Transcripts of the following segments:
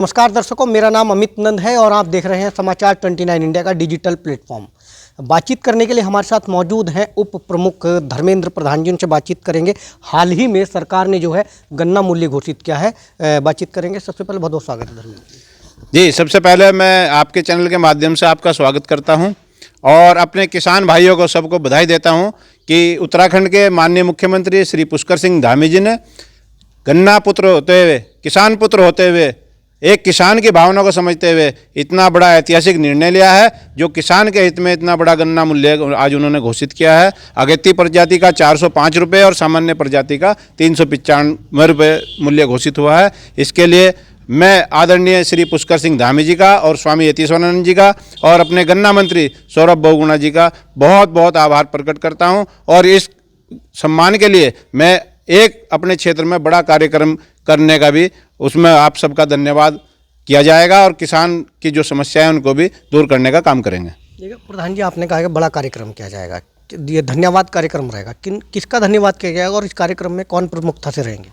नमस्कार दर्शकों, मेरा नाम अमित नंद है और आप देख रहे हैं समाचार 29 इंडिया का डिजिटल प्लेटफॉर्म। बातचीत करने के लिए हमारे साथ मौजूद हैं उप प्रमुख धर्मेंद्र प्रधान जी। उनसे बातचीत करेंगे। हाल ही में सरकार ने जो है गन्ना मूल्य घोषित किया है, बातचीत करेंगे। सबसे पहले बहुत बहुत स्वागत है धर्मेंद्र जी। सबसे पहले मैं आपके चैनल के माध्यम से आपका स्वागत करता हूं और अपने किसान भाइयों को सबको बधाई देता हूं कि उत्तराखंड के माननीय मुख्यमंत्री श्री पुष्कर सिंह धामी जी ने गन्ना पुत्र होते हुए, किसान पुत्र होते हुए, एक किसान की भावना को समझते हुए इतना बड़ा ऐतिहासिक निर्णय लिया है, जो किसान के हित में इतना बड़ा गन्ना मूल्य आज उन्होंने घोषित किया है। अगेती प्रजाति का 405 रुपये और सामान्य प्रजाति का 395 रुपये मूल्य घोषित हुआ है। इसके लिए मैं आदरणीय श्री पुष्कर सिंह धामी जी का और स्वामी यतीश्वरानंद जी का और अपने गन्ना मंत्री सौरभ बहुगुणा जी का बहुत बहुत आभार प्रकट करता हूँ। और इस सम्मान के लिए मैं एक अपने क्षेत्र में बड़ा कार्यक्रम करने का भी, उसमें आप सबका धन्यवाद किया जाएगा और किसान की जो समस्या है उनको भी दूर करने का काम करेंगे। देखिए प्रधान जी, आपने कहा कि बड़ा कार्यक्रम किया जाएगा, ये धन्यवाद कार्यक्रम रहेगा। किसका धन्यवाद किया जाएगा और इस कार्यक्रम में कौन प्रमुखता से रहेंगे?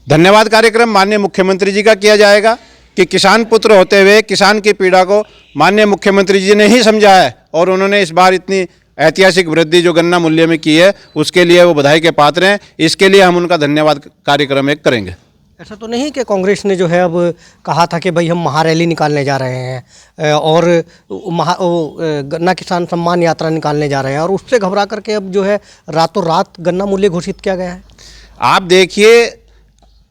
धन्यवाद कार्यक्रम माननीय मुख्यमंत्री जी का किया जाएगा कि किसान पुत्र होते हुए किसान की पीड़ा को माननीय मुख्यमंत्री जी ने ही समझा है और उन्होंने इस बार इतनी ऐतिहासिक वृद्धि जो गन्ना मूल्य में की है उसके लिए वो बधाई के पात्र हैं। इसके लिए हम उनका धन्यवाद कार्यक्रम एक करेंगे। ऐसा तो नहीं कि कांग्रेस ने जो है अब कहा था कि भाई हम महारैली निकालने जा रहे हैं और गन्ना किसान सम्मान यात्रा निकालने जा रहे हैं और उससे घबरा करके अब जो है रातों रात गन्ना मूल्य घोषित किया गया है? आप देखिए,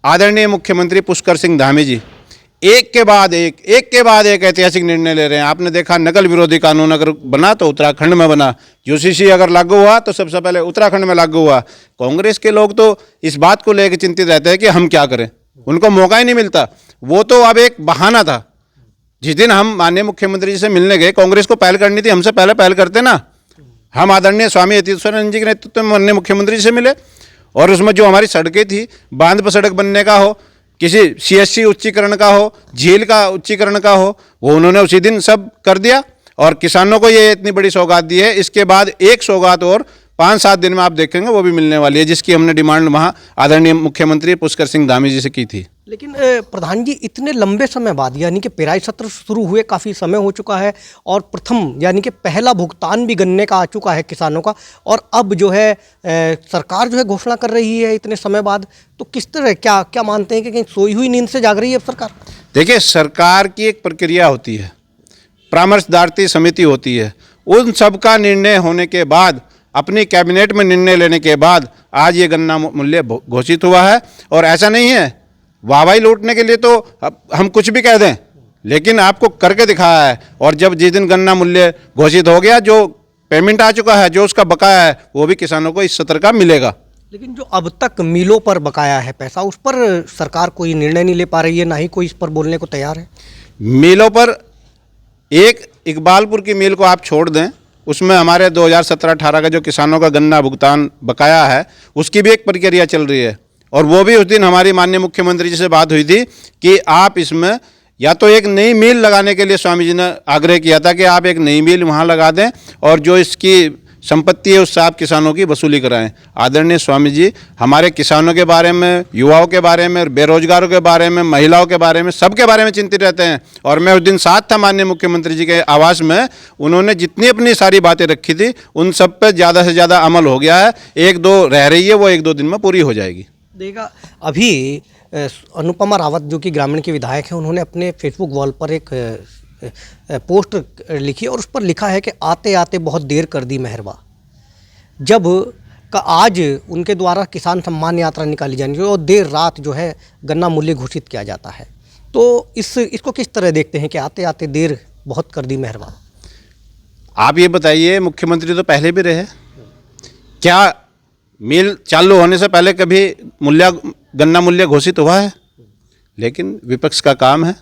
आदरणीय मुख्यमंत्री पुष्कर सिंह धामी जी एक के बाद एक ऐतिहासिक निर्णय ले रहे हैं। आपने देखा, नकल विरोधी कानून अगर बना तो उत्तराखंड में बना, यूसीसी अगर लागू हुआ तो सबसे पहले उत्तराखंड में लागू हुआ। कांग्रेस के लोग तो इस बात को लेकर चिंतित रहते हैं कि हम क्या करें, उनको मौका ही नहीं मिलता। वो तो अब एक बहाना था। जिस दिन हम माननीय मुख्यमंत्री जी से मिलने गए, कांग्रेस को पहल करनी थी, हमसे पहले पहल करते ना। हम आदरणीय स्वामी यतीश्वरानंद जी के नेतृत्व में माननीय मुख्यमंत्री जी से मिले और उसमें जो हमारी सड़कें थी, बांध पर सड़क बनने का हो, किसी सीएससी उच्चीकरण का हो, झील का उच्चीकरण का हो, वो उन्होंने उसी दिन सब कर दिया और किसानों को ये इतनी बड़ी सौगात दी है। इसके बाद एक सौगात और 5-7 दिन में आप देखेंगे वो भी मिलने वाली है, जिसकी हमने डिमांड वहाँ आदरणीय मुख्यमंत्री पुष्कर सिंह धामी जी से की थी। लेकिन प्रधान जी, इतने लंबे समय बाद, यानी कि पेराई सत्र शुरू हुए काफ़ी समय हो चुका है और प्रथम यानी कि पहला भुगतान भी गन्ने का आ चुका है किसानों का, और अब जो है सरकार जो है घोषणा कर रही है इतने समय बाद, तो किस तरह क्या मानते हैं कि कहीं सोई हुई नींद से जाग रही है अब सरकार? देखिए, सरकार की एक प्रक्रिया होती है, परामर्शदात्री समिति होती है, उन सब का निर्णय होने के बाद, अपनी कैबिनेट में निर्णय लेने के बाद आज ये गन्ना मूल्य घोषित हुआ है। और ऐसा नहीं है वाहवाही लूटने के लिए तो हम कुछ भी कह दें, लेकिन आपको करके दिखाया है। और जब जिस दिन गन्ना मूल्य घोषित हो गया, जो पेमेंट आ चुका है, जो उसका बकाया है, वो भी किसानों को इस सत्र का मिलेगा। लेकिन जो अब तक मिलों पर बकाया है पैसा, उस पर सरकार कोई निर्णय नहीं ले पा रही है, ना ही कोई इस पर बोलने को तैयार है। मिलों पर एक इकबालपुर की मिल को आप छोड़ दें, उसमें हमारे 2017-18 का जो किसानों का गन्ना भुगतान बकाया है, उसकी भी एक प्रक्रिया चल रही है। और वो भी उस दिन हमारी माननीय मुख्यमंत्री जी से बात हुई थी कि आप इसमें या तो एक नई मिल लगाने के लिए स्वामी जी ने आग्रह किया था कि आप एक नई मिल वहाँ लगा दें और जो इसकी संपत्ति है उससे आप किसानों की वसूली कराएं। आदरणीय स्वामी जी हमारे किसानों के बारे में, युवाओं के बारे में, बेरोजगारों के बारे में, महिलाओं के बारे में, सबके बारे में चिंतित रहते हैं। और मैं उस दिन साथ था माननीय मुख्यमंत्री जी के आवास में, उन्होंने जितनी अपनी सारी बातें रखी थी उन सब पर ज़्यादा से ज़्यादा अमल हो गया है। 1-2 रह रही है, वो 1-2 दिन में पूरी हो जाएगी। देखा, अभी अनुपमा रावत जो कि ग्रामीण के विधायक हैं, उन्होंने अपने फेसबुक वॉल पर एक पोस्ट लिखी और उस पर लिखा है कि आते आते बहुत देर कर दी मेहरबा। जब का आज उनके द्वारा किसान सम्मान यात्रा निकाली जानी चाहिए और देर रात जो है गन्ना मूल्य घोषित किया जाता है, तो इसको किस तरह देखते हैं कि आते आते देर बहुत कर दी मेहरबा? आप ये बताइए, मुख्यमंत्री तो पहले भी रहे, क्या मिल चालू होने से पहले कभी गन्ना मूल्य घोषित हुआ है? लेकिन विपक्ष का काम है,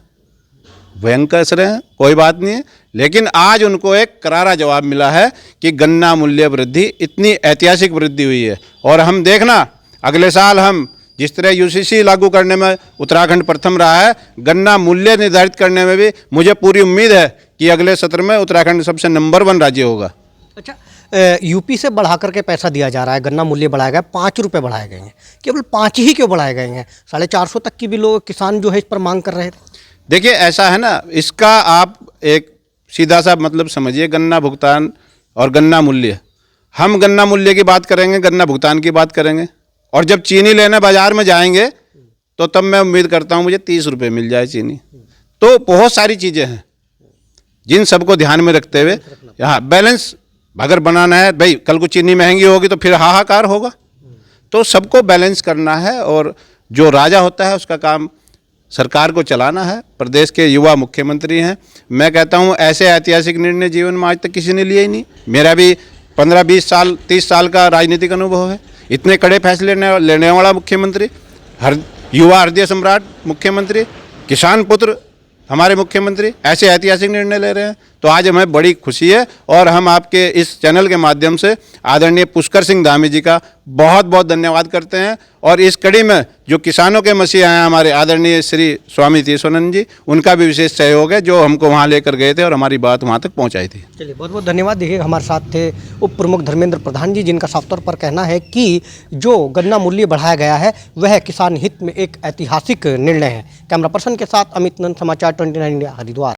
भयंकर असर है, कोई बात नहीं है। लेकिन आज उनको एक करारा जवाब मिला है कि गन्ना मूल्य वृद्धि इतनी ऐतिहासिक वृद्धि हुई है। और हम देखना, अगले साल हम जिस तरह यूसीसी लागू करने में उत्तराखंड प्रथम रहा है, गन्ना मूल्य निर्धारित करने में भी मुझे पूरी उम्मीद है कि अगले सत्र में उत्तराखंड सबसे नंबर 1 राज्य होगा। अच्छा, यूपी से बढ़ा करके पैसा दिया जा रहा है, गन्ना मूल्य बढ़ाया गया, 5 रुपये बढ़ाए गए हैं। केवल 5 ही क्यों बढ़ाए गए हैं? 450 तक की भी लोग किसान जो है इस पर मांग कर रहे थे। देखिए ऐसा है ना, इसका आप एक सीधा सा मतलब समझिए, गन्ना भुगतान और गन्ना मूल्य। हम गन्ना मूल्य की बात करेंगे, गन्ना भुगतान की बात करेंगे, और जब चीनी लेने बाजार में जाएंगे तो तब मैं उम्मीद करता हूँ मुझे 30 रुपये मिल जाए चीनी। तो बहुत सारी चीज़ें हैं जिन सबको ध्यान में रखते हुए यहाँ बैलेंस अगर बनाना है। भाई कल को चीनी महंगी होगी तो फिर हाहाकार होगा, तो सबको बैलेंस करना है, और जो राजा होता है उसका काम सरकार को चलाना है। प्रदेश के युवा मुख्यमंत्री हैं। मैं कहता हूं ऐसे ऐतिहासिक निर्णय जीवन में आज तक किसी ने लिए ही नहीं। मेरा भी 15-20 साल 30 साल का राजनीतिक अनुभव है। इतने कड़े फैसले लेने वाला मुख्यमंत्री, युवा हृदय सम्राट मुख्यमंत्री, किसान पुत्र हमारे मुख्यमंत्री ऐसे ऐतिहासिक निर्णय ले रहे हैं, तो आज हमें बड़ी खुशी है। और हम आपके इस चैनल के माध्यम से आदरणीय पुष्कर सिंह धामी जी का बहुत बहुत धन्यवाद करते हैं। और इस कड़ी में जो किसानों के मसीहा हैं हमारे आदरणीय श्री स्वामी तीसोनंद जी, उनका भी विशेष सहयोग है, जो हमको वहाँ लेकर गए थे और हमारी बात वहाँ तक पहुँचाई थी। चलिए बहुत बहुत धन्यवाद। देखिए हमारे साथ थे उप प्रमुख धर्मेंद्र प्रधान जी, जिनका साफ तौर पर कहना है कि जो गन्ना मूल्य बढ़ाया गया है वह किसान हित में एक ऐतिहासिक निर्णय है। कैमरा पर्सन के साथ अमित नंद, समाचार 29 इंडिया, हरिद्वार।